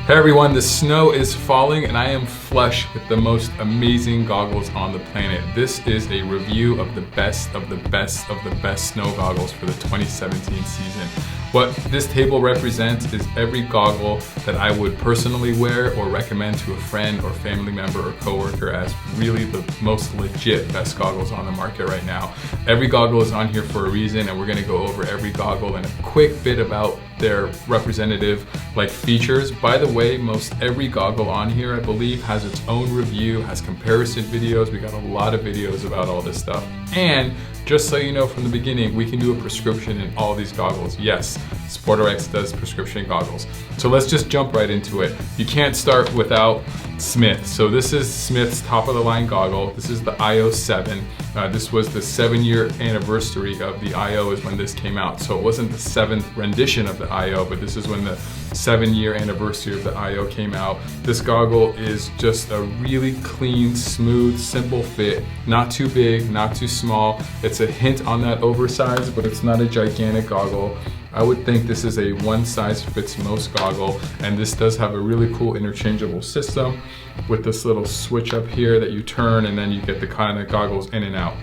Hey everyone, the snow is falling and I am flush with the most amazing goggles on the planet. This is a review of the best of the best of the best snow goggles for the 2017 season. What this table represents is every goggle that I would personally wear or recommend to a friend or family member or coworker as really the most legit best goggles on the market right now. Every goggle is on here for a reason, and we're going to go over every goggle and a quick bit about their representative features. By the way, most every goggle on here I believe has its own review, has comparison videos. We got a lot of videos about all this stuff. And just so you know from the beginning, we can do a prescription in all these goggles. Yes, SportRx does prescription goggles. So let's just jump right into it. You can't start without Smith. So this is Smith's top of the line goggle. This is the IO 7. This was the 7-year anniversary of the IO is when this came out. So it wasn't the 7th rendition of the IO, but this is when the 7-year anniversary of the IO came out. This goggle is just a really clean, smooth, simple fit. Not too big, not too small. It's a hint on that oversized, but it's not a gigantic goggle. I would think this is a one size fits most goggle, and this does have a really cool interchangeable system with this little switch up here that you turn, and then you get the kind of goggles in and out.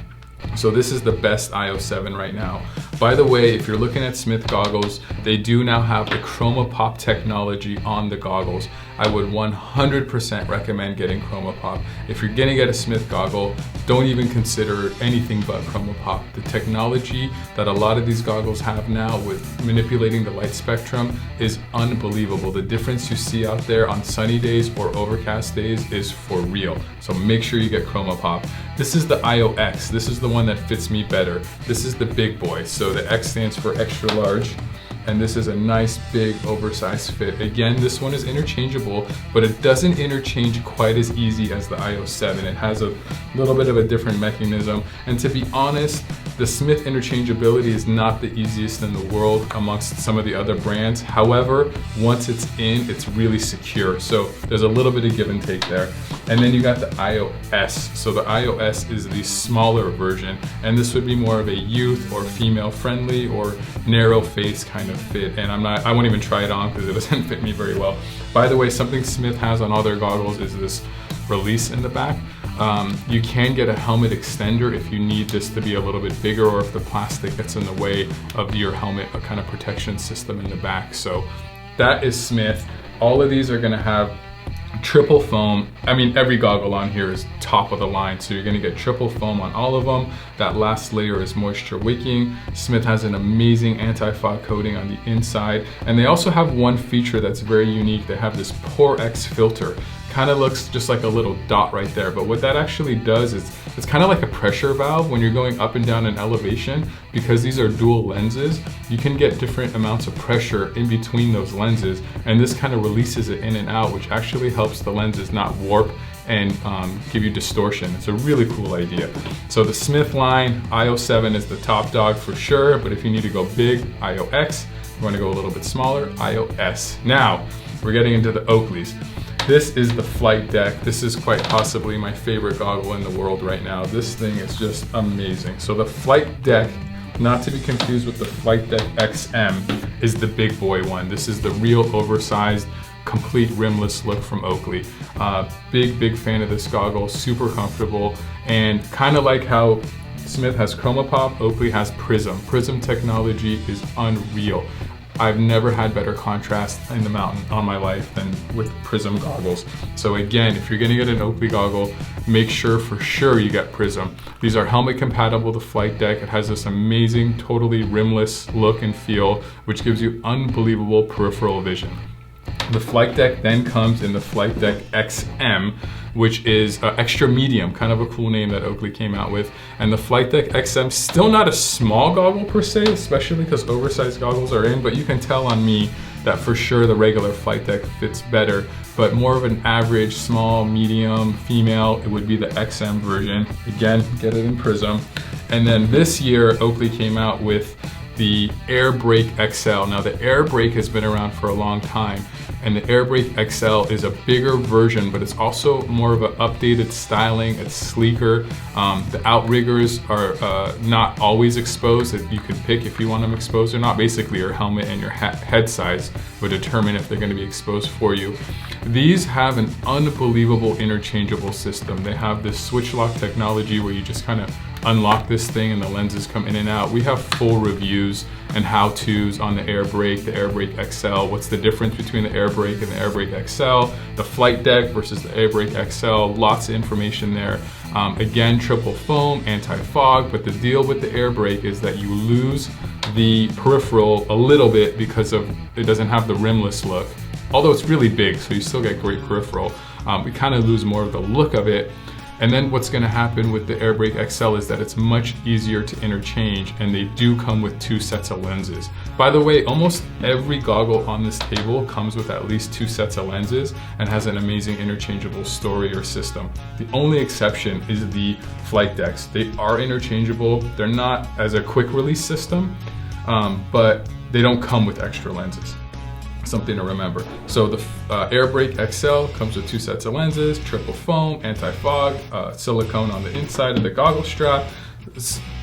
So this is the best IO 7 right now. By the way, if you're looking at Smith goggles, they do now have the Chroma Pop technology on the goggles. I would 100% recommend getting Chroma Pop. If you're gonna get a Smith goggle, don't even consider anything but Chroma Pop. The technology that a lot of these goggles have now with manipulating the light spectrum is unbelievable. The difference you see out there on sunny days or overcast days is for real. So make sure you get Chroma Pop. This is the IO X. This is the one that fits me better. This is the big boy. So the X stands for extra large. And this is a nice big oversized fit. Again, this one is interchangeable, but it doesn't interchange quite as easy as the IO 7. It has a little bit of a different mechanism. And to be honest, the Smith interchangeability is not the easiest in the world amongst some of the other brands. However, once it's in, it's really secure. So there's a little bit of give and take there. And then you got the IO S. So the IO S is the smaller version, and this would be more of a youth or female friendly or narrow face kind of fit. And I won't even try it on because it doesn't fit me very well. By the way, something Smith has on all their goggles is this release in the back. You can get a helmet extender if you need this to be a little bit bigger, or if the plastic gets in the way of your helmet, a kind of protection system in the back. So that is Smith. All of these are gonna have triple foam. I mean, every goggle on here is top of the line, so you're gonna get triple foam on all of them. That last layer is moisture wicking. Smith has an amazing anti-fog coating on the inside, and they also have one feature that's very unique. They have this SportRx filter. Kind of looks just like a little dot right there, but what that actually does is it's kind of like a pressure valve when you're going up and down in elevation. Because these are dual lenses, you can get different amounts of pressure in between those lenses, and this kind of releases it in and out, which actually helps the lenses not warp and give you distortion. It's a really cool idea. So the Smith line, IO 7 is the top dog for sure, but if you need to go big, IO X. If you want to go a little bit smaller, IO S. Now, we're getting into the Oakleys. This is the Flight Deck. This is quite possibly my favorite goggle in the world right now. This thing is just amazing. So the Flight Deck, not to be confused with the Flight Deck XM, is the big boy one. This is the real oversized, complete rimless look from Oakley. Big fan of this goggle, super comfortable, and kind of like how Smith has Chroma Pop, Oakley has Prism. Prism technology is unreal. I've never had better contrast in the mountain on my life than with Prism goggles. So again, if you're gonna get an Oakley goggle, make sure for sure you get Prism. These are helmet compatible, the Flight Deck. It has this amazing, totally rimless look and feel, which gives you unbelievable peripheral vision. The Flight Deck then comes in the Flight Deck XM, which is extra medium, kind of a cool name that Oakley came out with. And the Flight Deck XM, still not a small goggle per se, especially because oversized goggles are in, but you can tell on me that for sure the regular Flight Deck fits better, but more of an average, small, medium, female, it would be the XM version. Again, get it in Prism. And then this year, Oakley came out with the Airbrake XL. Now the Airbrake has been around for a long time, and the Airbrake XL is a bigger version, but it's also more of an updated styling. It's sleeker. The outriggers are not always exposed. You can pick if you want them exposed or not. Basically, your helmet and your head size would determine if they're going to be exposed for you. These have an unbelievable interchangeable system. They have this switch lock technology where you just kind of unlock this thing and the lenses come in and out. We have full reviews and how-tos on the Airbrake XL, what's the difference between the Airbrake and the Airbrake XL, the flight deck versus the Airbrake XL, lots of information there. Again, triple foam, anti-fog, but the deal with the Airbrake is that you lose the peripheral a little bit because it doesn't have the rimless look. Although it's really big, so you still get great peripheral. We kind of lose more of the look of it. And then what's going to happen with the Airbrake XL is that it's much easier to interchange, and they do come with 2 sets of lenses. By the way, almost every goggle on this table comes with at least 2 sets of lenses and has an amazing interchangeable story or system. The only exception is the flight decks. They are interchangeable. They're not as a quick release system, but they don't come with extra lenses. Something to remember. So the Airbrake XL comes with 2 sets of lenses, triple foam, anti-fog, silicone on the inside of the goggle strap.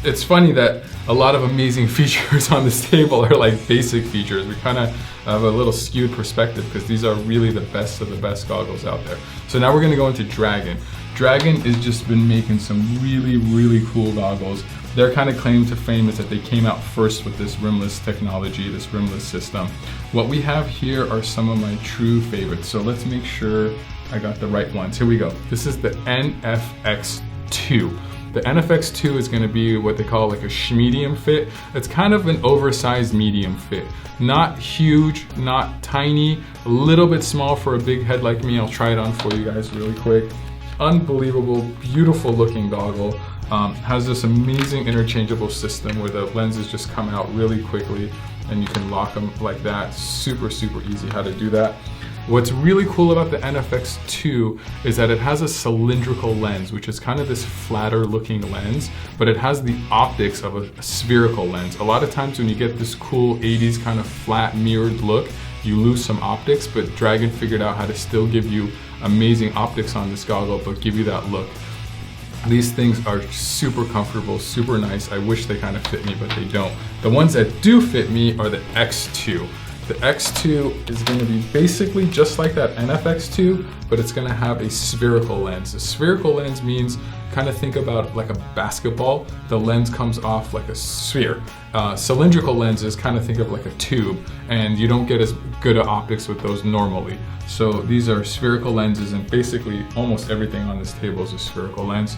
It's funny that a lot of amazing features on this table are like basic features. We kind of have a little skewed perspective because these are really the best of the best goggles out there. So now we're going to go into Dragon. Dragon has just been making some really, really cool goggles. Their kind of claim to fame is that they came out first with this rimless technology, this rimless system. What we have here are some of my true favorites. So let's make sure I got the right ones. Here we go. This is the NFX2. The NFX2 is going to be what they call like a medium fit. It's kind of an oversized medium fit. Not huge, not tiny, a little bit small for a big head like me. I'll try it on for you guys really quick. Unbelievable, beautiful looking goggle. Has this amazing interchangeable system where the lenses just come out really quickly and you can lock them like that. Super, super easy how to do that. What's really cool about the NFX2 is that it has a cylindrical lens, which is kind of this flatter looking lens, but it has the optics of a spherical lens. A lot of times when you get this cool 80s kind of flat mirrored look, you lose some optics, but Dragon figured out how to still give you amazing optics on this goggle, but give you that look. These things are super comfortable, super nice. I wish they kind of fit me, but they don't. The ones that do fit me are the X2. The X2 is going to be basically just like that NFX2, but it's going to have a spherical lens. A spherical lens means kind of think about like a basketball. The lens comes off like a sphere. Cylindrical lenses kind of think of like a tube, and you don't get as good at optics with those normally. So these are spherical lenses, and basically almost everything on this table is a spherical lens.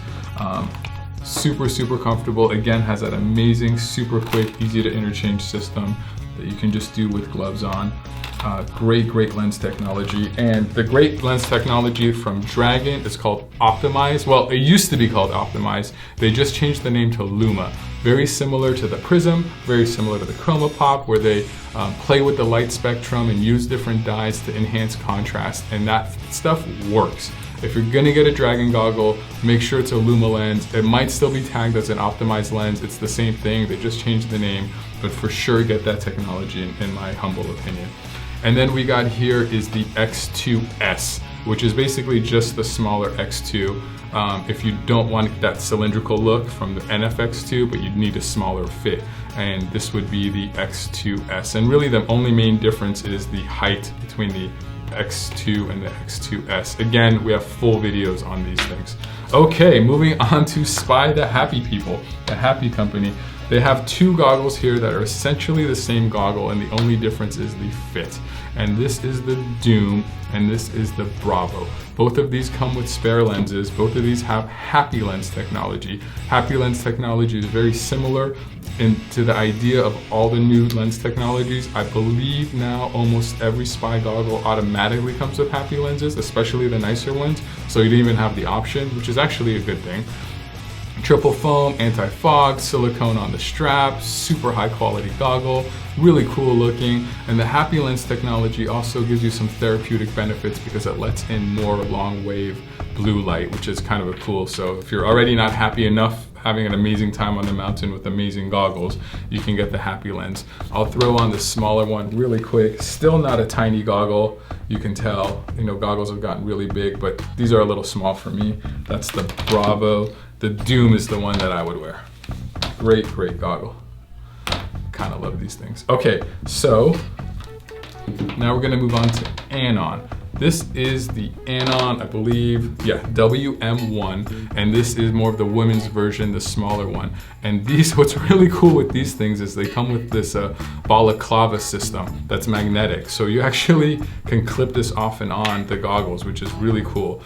Super, super comfortable. Again, has that amazing, super quick, easy to interchange system that you can just do with gloves on. Great lens technology. And the great lens technology from Dragon is called Optimize. Well, it used to be called Optimize. They just changed the name to Luma. Very similar to the Prism, very similar to the Chroma Pop, where they play with the light spectrum and use different dyes to enhance contrast, and that stuff works. If you're gonna get a Dragon goggle, make sure it's a Luma lens. It might still be tagged as an optimized lens. It's the same thing, they just changed the name, but for sure get that technology in my humble opinion. And then we got here is the X2S, which is basically just the smaller X2. If you don't want that cylindrical look from the NFX2, but you need a smaller fit. And this would be the X2S. And really the only main difference is the height between the X2 and the X2S. Again, we have full videos on these things. Okay, moving on to Spy the Happy People, the Happy Company. They have 2 goggles here that are essentially the same goggle, and the only difference is the fit. And this is the Doom, and this is the Bravo. Both of these come with spare lenses. Both of these have Happy Lens technology. Happy Lens technology is very similar to the idea of all the new lens technologies. I believe now almost every Spy goggle automatically comes with Happy lenses, especially the nicer ones, so you don't even have the option, which is actually a good thing. Triple foam, anti-fog, silicone on the strap, super high quality goggle, really cool looking. And the Happy Lens technology also gives you some therapeutic benefits because it lets in more long wave blue light, which is kind of a cool. So if you're already not happy enough having an amazing time on the mountain with amazing goggles, you can get the Happy Lens. I'll throw on the smaller one really quick. Still not a tiny goggle. You can tell, you know, goggles have gotten really big, but these are a little small for me. That's the Bravo. The Doom is the one that I would wear. Great, great goggle. Kind of love these things. Okay, so now we're gonna move on to Anon. This is the Anon, I believe, yeah, WM1, and this is more of the women's version, the smaller one. And these, what's really cool with these things is they come with this balaclava system that's magnetic. So you actually can clip this off and on the goggles, which is really cool.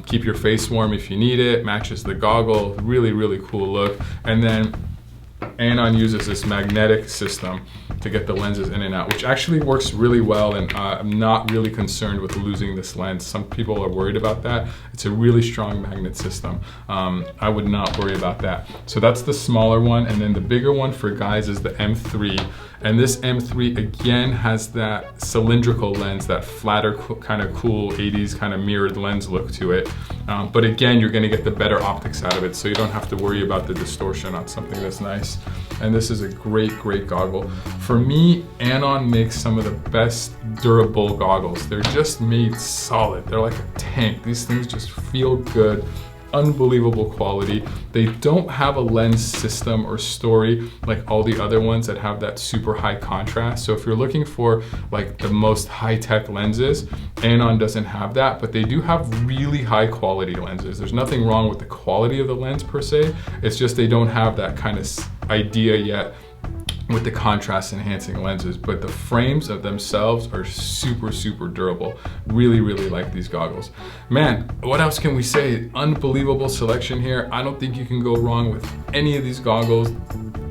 Keep your face warm if you need it, matches the goggle, really, really cool look. And then Anon uses this magnetic system to get the lenses in and out, which actually works really well, and I'm not really concerned with losing this lens. Some people are worried about that. It's a really strong magnet system. I would not worry about that. So that's the smaller one, and then the bigger one for guys is the M3. And this M3 again has that cylindrical lens, that flatter kind of cool 80s kind of mirrored lens look to it. But again, you're gonna get the better optics out of it, so you don't have to worry about the distortion on something that's nice. And this is a great, great goggle. For me, Anon makes some of the best durable goggles. They're just made solid. They're like a tank. These things just feel good. Unbelievable quality. They don't have a lens system or story like all the other ones that have that super high contrast. So if you're looking for like the most high-tech lenses, Anon doesn't have that, but they do have really high quality lenses. There's nothing wrong with the quality of the lens per se. It's just they don't have that kind of idea yet with the contrast enhancing lenses, but the frames of themselves are super, super durable. Really, really like these goggles. Man, what else can we say? Unbelievable selection here. I don't think you can go wrong with any of these goggles.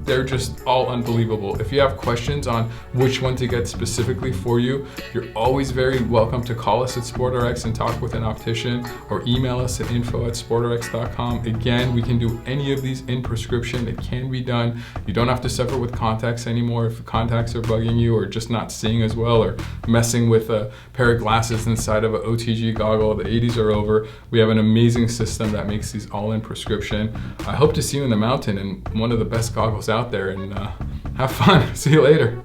They're just all unbelievable. If you have questions on which one to get specifically for you, you're always very welcome to call us at SportRx and talk with an optician, or email us at info@sportrx.com. Again, we can do any of these in prescription. It can be done. You don't have to suffer with contacts anymore if contacts are bugging you, or just not seeing as well, or messing with a pair of glasses inside of an OTG goggle. The 80s are over. We have an amazing system that makes these all in prescription. I hope to see you in the mountain in one of the best goggles out there, and have fun. See you later.